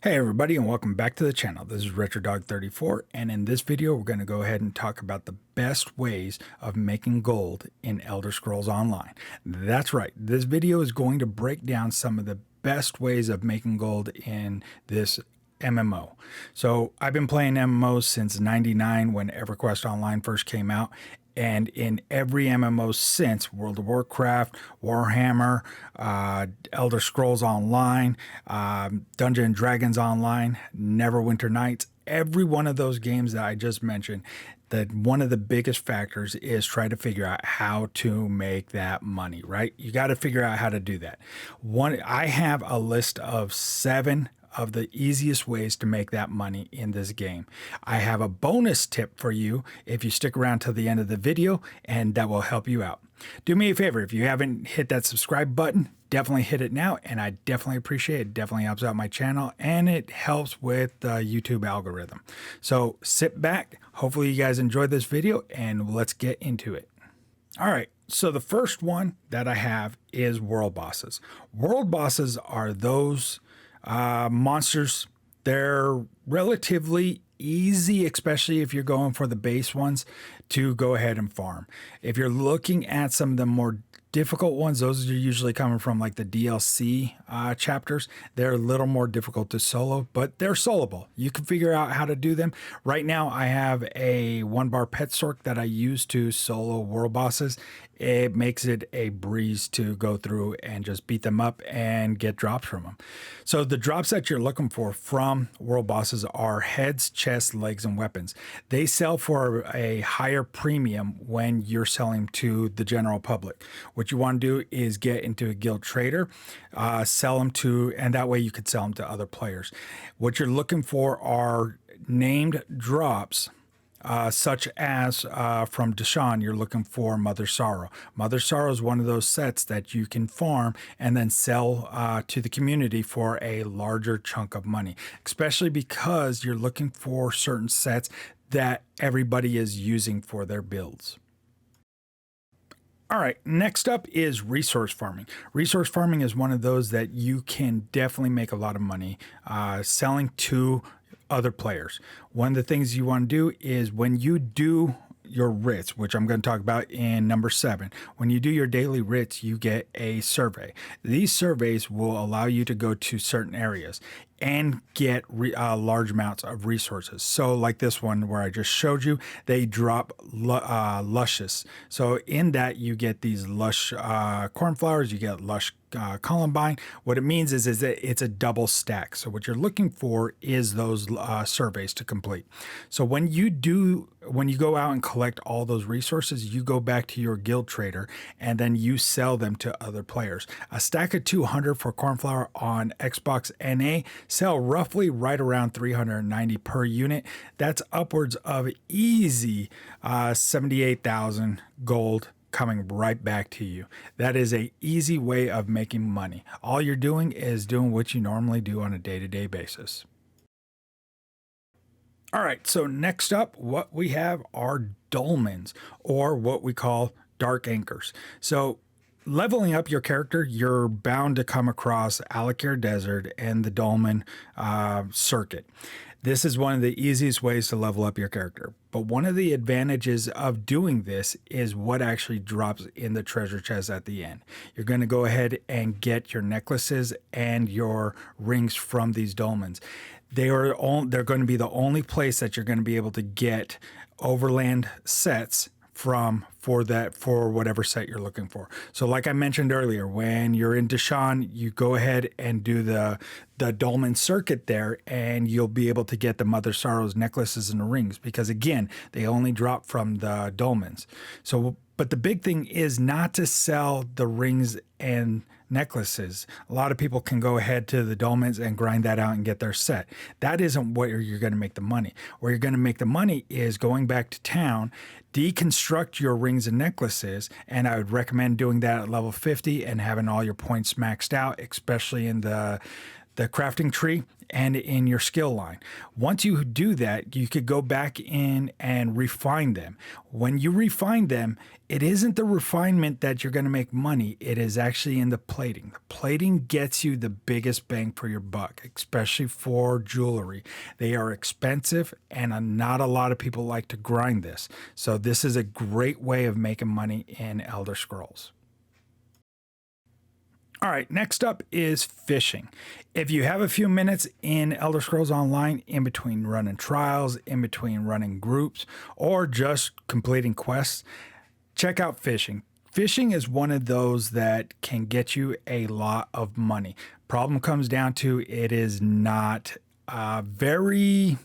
Hey everybody, and welcome back to the channel. This is RetroDog34, and in this video we're going to go ahead and talk about the best ways of making gold in Elder Scrolls Online. That's right, this video is going to break down some of the best ways of making gold in this MMO. So I've been playing MMOs since '99 when EverQuest Online first came out, and in every MMO since, World of Warcraft, Warhammer, Elder Scrolls Online, Dungeons and Dragons Online, Neverwinter Nights, every one of those games that I just mentioned, that one of the biggest factors is try to figure out how to make that money, right? You got to figure out how to do that. I have a list of 7 of the easiest ways to make that money in this game. I have a bonus tip for you if you stick around till the end of the video, and that will help you out. Do me a favor, if you haven't hit that subscribe button, definitely hit it now, and I definitely appreciate it. It definitely helps out my channel, and it helps with the YouTube algorithm. So sit back, hopefully you guys enjoyed this video, and let's get into it. All right, so the first one that I have is world bosses. World bosses are those monsters. They're relatively easy, especially if you're going for the base ones, to go ahead and farm. If you're looking at some of the more difficult ones, those are usually coming from like the DLC chapters. They're a little more difficult to solo, but they're soloable. You can figure out how to do them. Right now I have a 1-bar pet sork that I use to solo world bosses. It makes it a breeze to go through and just beat them up and get drops from them. So the drops that you're looking for from world bosses are heads, chests, legs, and weapons. They sell for a higher premium when you're selling to the general public. What you want to do is get into a guild trader, sell them to, and that way you could sell them to other players. What you're looking for are named drops, such as from Deshawn, you're looking for Mother Sorrow. Mother Sorrow is one of those sets that you can farm and then sell to the community for a larger chunk of money, especially because you're looking for certain sets that everybody is using for their builds. All right, next up is resource farming. Resource farming is one of those that you can definitely make a lot of money selling to other players. One of the things you want to do is when you do your writs, which I'm going to talk about in number 7, when you do your daily writs, you get a survey. These surveys will allow you to go to certain areas and get large amounts of resources. So like this one where I just showed you, they drop luscious. So in that you get these lush cornflowers, you get lush columbine. What it means is that it's a double stack. So what you're looking for is those surveys to complete. So when you go out and collect all those resources, you go back to your guild trader and then you sell them to other players. A stack of 200 for cornflower on Xbox NA sell roughly right around 390 per unit. That's upwards of easy 78,000 gold coming right back to you. That is an easy way of making money. All you're doing is doing what you normally do on a day-to-day basis. All right, so next up, what we have are dolmens, or what we call dark anchors. So leveling up your character, you're bound to come across Alakir Desert and the Dolmen circuit. This is one of the easiest ways to level up your character. But one of the advantages of doing this is what actually drops in the treasure chest at the end. You're going to go ahead and get your necklaces and your rings from these dolmens. They're going to be the only place that you're going to be able to get overland sets for whatever set you're looking for. So like I mentioned earlier, when you're in Deshawn, you go ahead and do the Dolmen circuit there, and you'll be able to get the Mother Sorrow's necklaces and the rings, because again, they only drop from the dolmens. So, but the big thing is not to sell the rings and necklaces. A lot of people can go ahead to the dolmens and grind that out and get their set. That isn't where you're going to make the money. Where you're going to make the money is going back to town, deconstruct your rings and necklaces, and I would recommend doing that at level 50 and having all your points maxed out, especially in the the crafting tree and in your skill line. Once you do that, you could go back in and refine them. When you refine them, it isn't the refinement that you're going to make money. It is actually in the plating. The plating gets you the biggest bang for your buck, especially for jewelry. They are expensive and not a lot of people like to grind this. So this is a great way of making money in Elder Scrolls. All right, next up is fishing. If you have a few minutes in Elder Scrolls Online, in between running trials, in between running groups, or just completing quests, check out fishing. Fishing is one of those that can get you a lot of money. Problem comes down to it is not very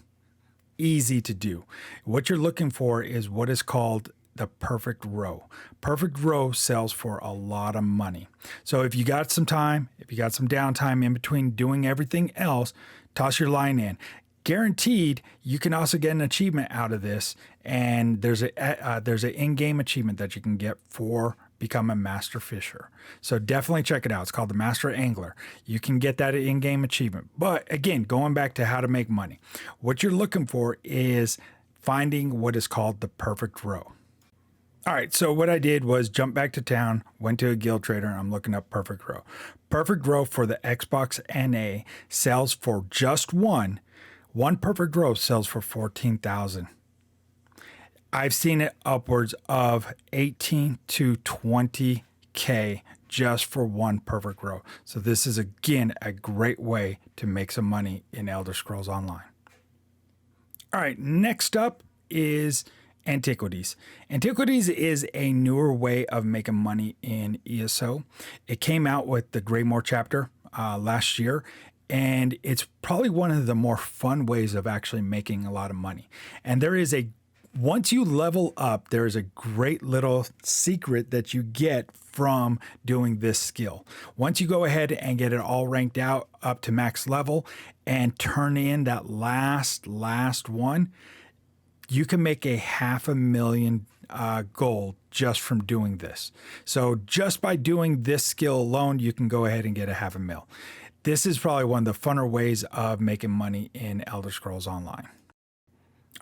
easy to do. What you're looking for is what is called the perfect row. Perfect row sells for a lot of money. So if you got some time, if you got some downtime in between doing everything else, toss your line in. Guaranteed, you can also get an achievement out of this, and there's an in-game achievement that you can get for become a master fisher. So definitely check it out. It's called the Master Angler. You can get that in-game achievement. But again, going back to how to make money, what you're looking for is finding what is called the perfect row. All right, so what I did was jump back to town, went to a guild trader, and I'm looking up Perfect Row. Perfect Row for the Xbox NA sells for just one. One Perfect Row sells for 14,000. I've seen it upwards of 18 to 20K just for one Perfect Row. So this is, again, a great way to make some money in Elder Scrolls Online. All right, next up is Antiquities. Antiquities is a newer way of making money in ESO. It came out with the Greymore chapter last year, and it's probably one of the more fun ways of actually making a lot of money. And once you level up, there is a great little secret that you get from doing this skill. Once you go ahead and get it all ranked out up to max level and turn in that last one, you can make $500,000 gold just from doing this. So just by doing this skill alone, you can go ahead and get $500,000. This is probably one of the funner ways of making money in Elder Scrolls Online.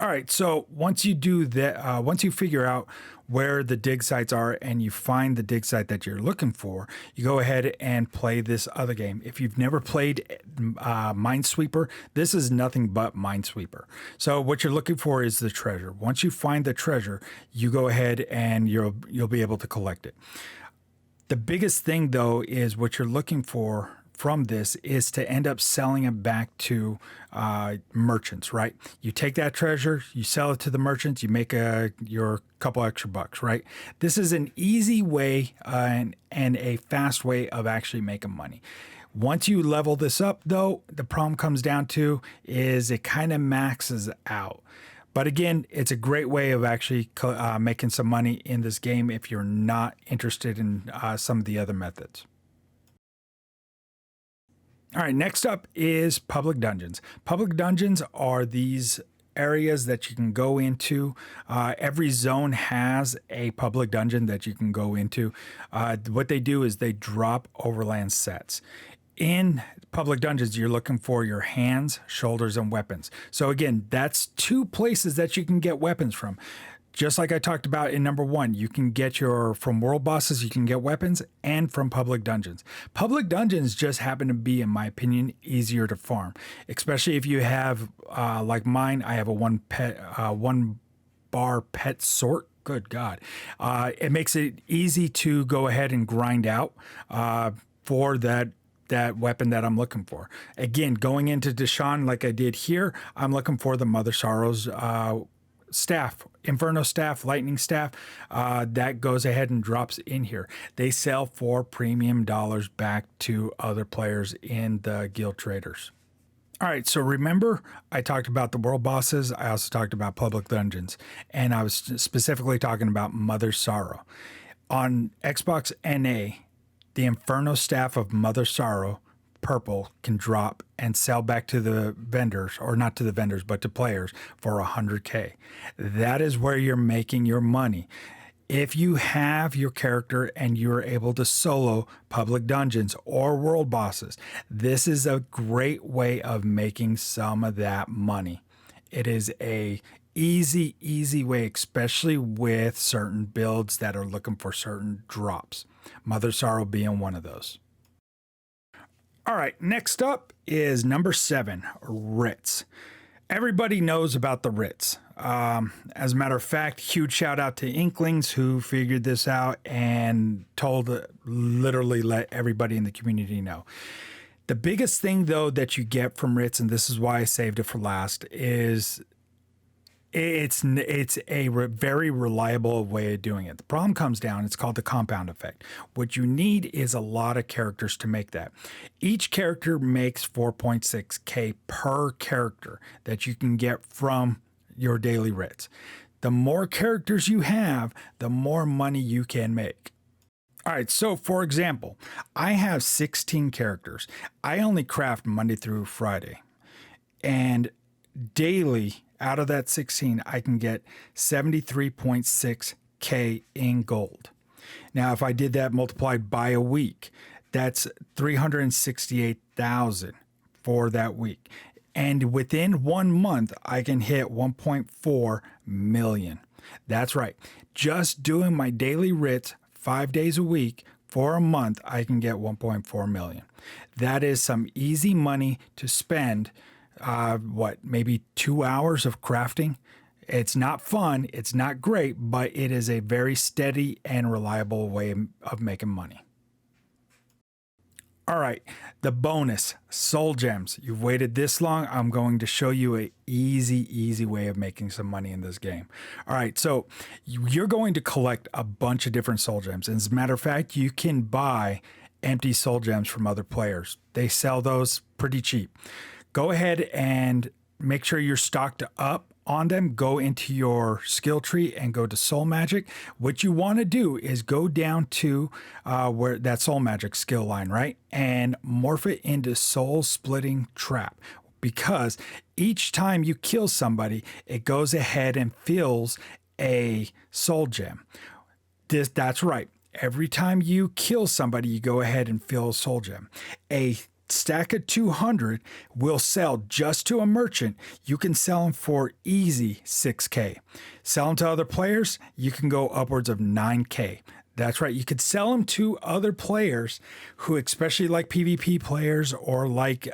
All right, so once you do that, once you figure out where the dig sites are and you find the dig site that you're looking for, you go ahead and play this other game. If you've never played Minesweeper, this is nothing but Minesweeper. So what you're looking for is the treasure. Once you find the treasure, you go ahead and you'll be able to collect it. The biggest thing, though, is what you're looking for from this is to end up selling it back to merchants, right? You take that treasure, you sell it to the merchants, you make your couple extra bucks, right? This is an easy way and a fast way of actually making money. Once you level this up, though, the problem comes down to is it kind of maxes out. But again, it's a great way of actually making some money in this game if you're not interested in some of the other methods. All right, next up is public dungeons. Public dungeons are these areas that you can go into. Every zone has a public dungeon that you can go into. What they do is they drop overland sets. In public dungeons, you're looking for your hands, shoulders, and weapons. So again, that's two places that you can get weapons from. Just like I talked about in number one, you can get from world bosses, you can get weapons, and from public dungeons. Public dungeons just happen to be, in my opinion, easier to farm, especially if you have, like mine, I have a one bar pet sort. Good God. It makes it easy to go ahead and grind out for that weapon that I'm looking for. Again, going into Deshaun like I did here, I'm looking for the Mother Sorrow's staff, Inferno staff, lightning staff, that goes ahead and drops in here. They sell for premium dollars back to other players in the guild traders. All right, so remember I talked about the world bosses. I also talked about public dungeons, and I was specifically talking about Mother Sorrow. On Xbox NA, the Inferno staff of Mother Sorrow purple can drop and sell back to the vendors, or not to the vendors, but to players for 100K. That is where you're making your money. If you have your character and you're able to solo public dungeons or world bosses, this is a great way of making some of that money. It is a easy way, especially with certain builds that are looking for certain drops. Mother Sorrow being one of those. All right, next up is number 7, writs. Everybody knows about the writs. As a matter of fact, huge shout out to Inklings who figured this out and literally let everybody in the community know. The biggest thing though that you get from writs, and this is why I saved it for last, is it's a very reliable way of doing it. The problem comes down, it's called the compound effect. What you need is a lot of characters to make that. Each character makes 4.6K per character that you can get from your daily writs. The more characters you have, the more money you can make. All right, so for example, I have 16 characters. I only craft Monday through Friday. And daily, out of that 16, I can get 73.6K in gold. Now, if I did that multiplied by a week, that's 368,000 for that week. And within 1 month, I can hit 1.4 million. That's right. Just doing my daily writs 5 days a week for a month, I can get 1.4 million. That is some easy money to spend. Maybe 2 hours of crafting. It's not fun, it's not great, but it is a very steady and reliable way of making money. All right, the bonus, soul gems. You've waited this long, I'm going to show you an easy way of making some money in this game. All right, so you're going to collect a bunch of different soul gems. And as a matter of fact, you can buy empty soul gems from other players. They sell those pretty cheap. Go ahead and make sure you're stocked up on them. Go into your skill tree and go to soul magic. What you want to do is go down to where that soul magic skill line, right? And morph it into soul splitting trap. Because each time you kill somebody, it goes ahead and fills a soul gem. That's right. Every time you kill somebody, you go ahead and fill a soul gem. A stack of 200 will sell just to a merchant. You can sell them for easy 6K. Sell them to other players, you can go upwards of 9K. That's right. You could sell them to other players who, especially like PvP players or like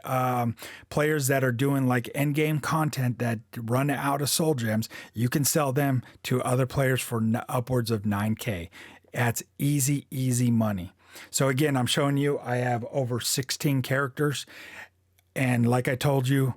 players that are doing like endgame content that run out of soul gems. You can sell them to other players for upwards of 9K. That's easy money. So again, I'm showing you I have over 16 characters. And like I told you,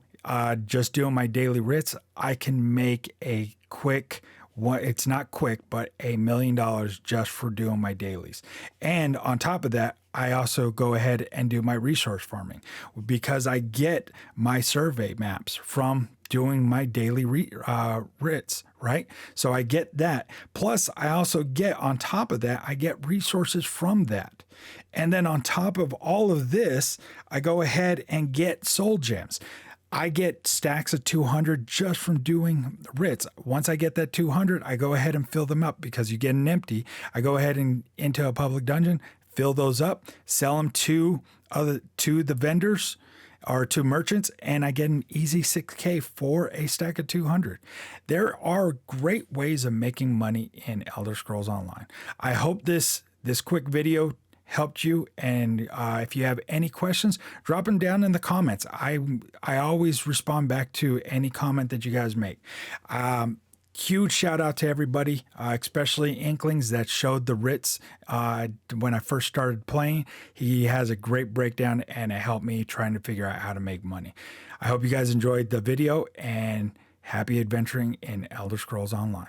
just doing my daily writs, I can make a quick, it's not quick, but $1 million just for doing my dailies. And on top of that, I also go ahead and do my resource farming because I get my survey maps from doing my daily writs, right? So I get that. Plus, I also get, on top of that, I get resources from that. And then on top of all of this, I go ahead and get soul gems. I get stacks of 200 just from doing writs. Once I get that 200, I go ahead and fill them up because you get an empty. I go ahead and into a public dungeon, fill those up, sell them to the vendors or to merchants, and I get an easy 6K for a stack of 200. There are great ways of making money in Elder Scrolls Online. I hope this quick video helped you, and if you have any questions, drop them down in the comments. I always respond back to any comment that you guys make. Huge shout out to everybody, especially Inklings that showed the writs when I first started playing. He has a great breakdown and it helped me trying to figure out how to make money. I hope you guys enjoyed the video and happy adventuring in Elder Scrolls Online.